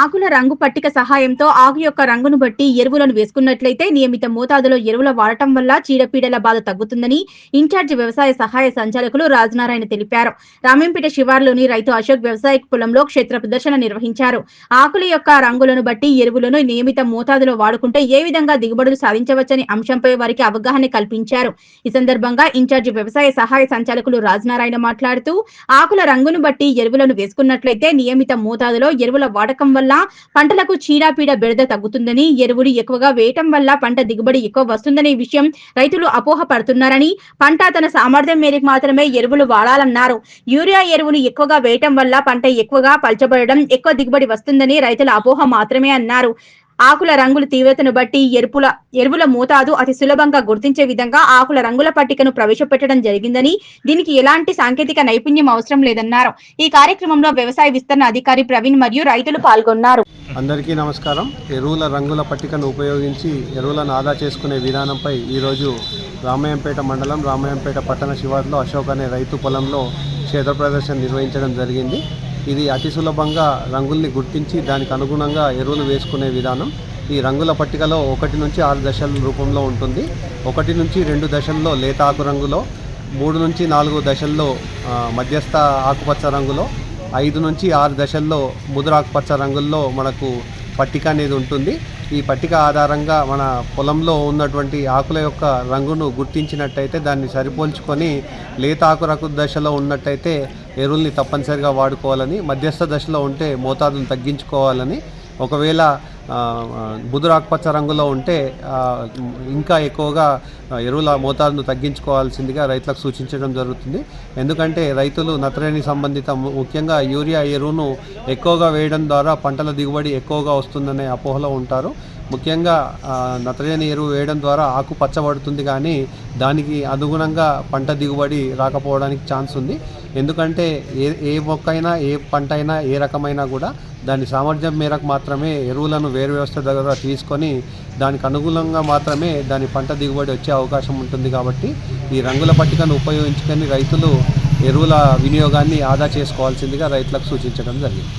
ఆకుల రంగు పట్టిక సహాయంతో ఆకు యొక్క రంగును బట్టి ఎరువులను వేసుకున్నట్లయితే నియమిత మోతాదులో ఎరువుల వాడటం వల్ల చీడపీడల బాధ తగ్గుతుందని ఇన్ఛార్జి వ్యవసాయ సహాయ సంచాలకులు రాజనారాయణ తెలిపారు. రామేంపేట శివార్లోని రైతు అశోక్ వ్యవసాయ పొలంలో క్షేత్ర ప్రదర్శన నిర్వహించారు. ఆకుల యొక్క రంగులను బట్టి ఎరువులను నియమిత మోతాదులో వాడుకుంటే ఏ విధంగా దిగుబడులు సాధించవచ్చని అంశంపై వారికి అవగాహన కల్పించారు. ఈ సందర్భంగా ఇన్ఛార్జి వ్యవసాయ సహాయ సంచాలకులు రాజనారాయణ మాట్లాడుతూ ఆకుల రంగును బట్టి ఎరువులను వేసుకున్నట్లయితే నియమిత మోతాదులో ఎరువుల వాడకం వల్ల పంటలకు చీడపీడ బెడద తగ్గుతుందని, ఎరువులు ఎక్కువగా వేయటం వల్ల పంట దిగుబడి ఎక్కువ వస్తుందనే విషయం రైతులు అపోహ పడుతున్నారని, పంట తన సామర్థ్యం మేరకు మాత్రమే ఎరువులు వాడాలన్నారు. యూరియా ఎరువులు ఎక్కువగా వేయటం వల్ల పంట ఎక్కువగా పల్చబడడం, ఎక్కువ దిగుబడి వస్తుందని రైతుల అపోహ మాత్రమే అన్నారు. ఆకుల రంగుల తీవ్రతను బట్టి ఎరువుల మోతాదు అతి సులభంగా గుర్తించే విధంగా ఆకుల రంగుల పట్టికను ప్రవేశపెట్టడం జరిగిందని, దీనికి ఎలాంటి సాంకేతిక నైపుణ్యం అవసరం లేదన్నారు. ఈ కార్యక్రమంలో వ్యవసాయ విస్తరణ అధికారి ప్రవీణ్ మరియు రైతులు పాల్గొన్నారు. అందరికీ నమస్కారం. ఎరువుల రంగుల పట్టికను ఉపయోగించి ఎరువులను ఆదా చేసుకునే విధానంపై ఈరోజు రామయ్యంపేట మండలం రామయ్యంపేట పట్టణ శివార్లో అశోక్ అనే రైతు పొలంలో క్షేత్ర ప్రదర్శన నిర్వహించడం జరిగింది. ఇది అతి సులభంగా రంగుల్ని గుర్తించి దానికి అనుగుణంగా ఎరువులు వేసుకునే విధానం. ఈ రంగుల పట్టికలో 1 నుంచి 6 దశల రూపంలో ఉంటుంది. 1 నుంచి 2 దశల్లో లేత ఆకు రంగులో, 3 నుంచి 4 దశల్లో మధ్యస్థ ఆకుపచ్చ రంగులో, 5 నుంచి 6 దశల్లో ముదురు ఆకుపచ్చ రంగుల్లో మనకు పట్టిక అనేది ఉంటుంది. ఈ పట్టిక ఆధారంగా మన పొలంలో ఉన్నటువంటి ఆకుల యొక్క రంగును గుర్తించినట్టయితే దాన్ని సరిపోల్చుకొని లేత ఆకు దశలో ఉన్నట్టయితే ఎరువుల్ని తప్పనిసరిగా వాడుకోవాలని, మధ్యస్థ దశలో ఉంటే మోతాదును తగ్గించుకోవాలని, ఒకవేళ ముదురు ఆకుపచ్చ రంగులో ఉంటే ఇంకా ఎక్కువగా ఎరువుల మోతాదును తగ్గించుకోవాల్సిందిగా రైతులకు సూచించడం జరుగుతుంది. ఎందుకంటే రైతులు నత్రజని సంబంధిత ముఖ్యంగా యూరియా ఎరువును ఎక్కువగా వేయడం ద్వారా పంటల దిగుబడి ఎక్కువగా వస్తుందనే అపోహలో ఉంటారు. ముఖ్యంగా నత్రజని ఎరువు వేయడం ద్వారా ఆకు పచ్చబడుతుంది, కానీ దానికి అనుగుణంగా పంట దిగుబడి రాకపోవడానికి ఛాన్స్ ఉంది. ఎందుకంటే ఏ మొక్క అయినా, ఏ పంట అయినా, ఏ రకమైనా కూడా దాని సామర్థ్యం మేరకు మాత్రమే ఎరువులను వేరు వ్యవస్థ దగ్గర తీసుకొని దానికి అనుగుణంగా మాత్రమే దాని పంట దిగుబడి వచ్చే అవకాశం ఉంటుంది. కాబట్టి ఈ రంగుల పట్టికను ఉపయోగించుకొని రైతులు ఎరువుల వినియోగాన్ని ఆదా చేసుకోవాల్సిందిగా రైతులకు సూచించడం జరిగింది.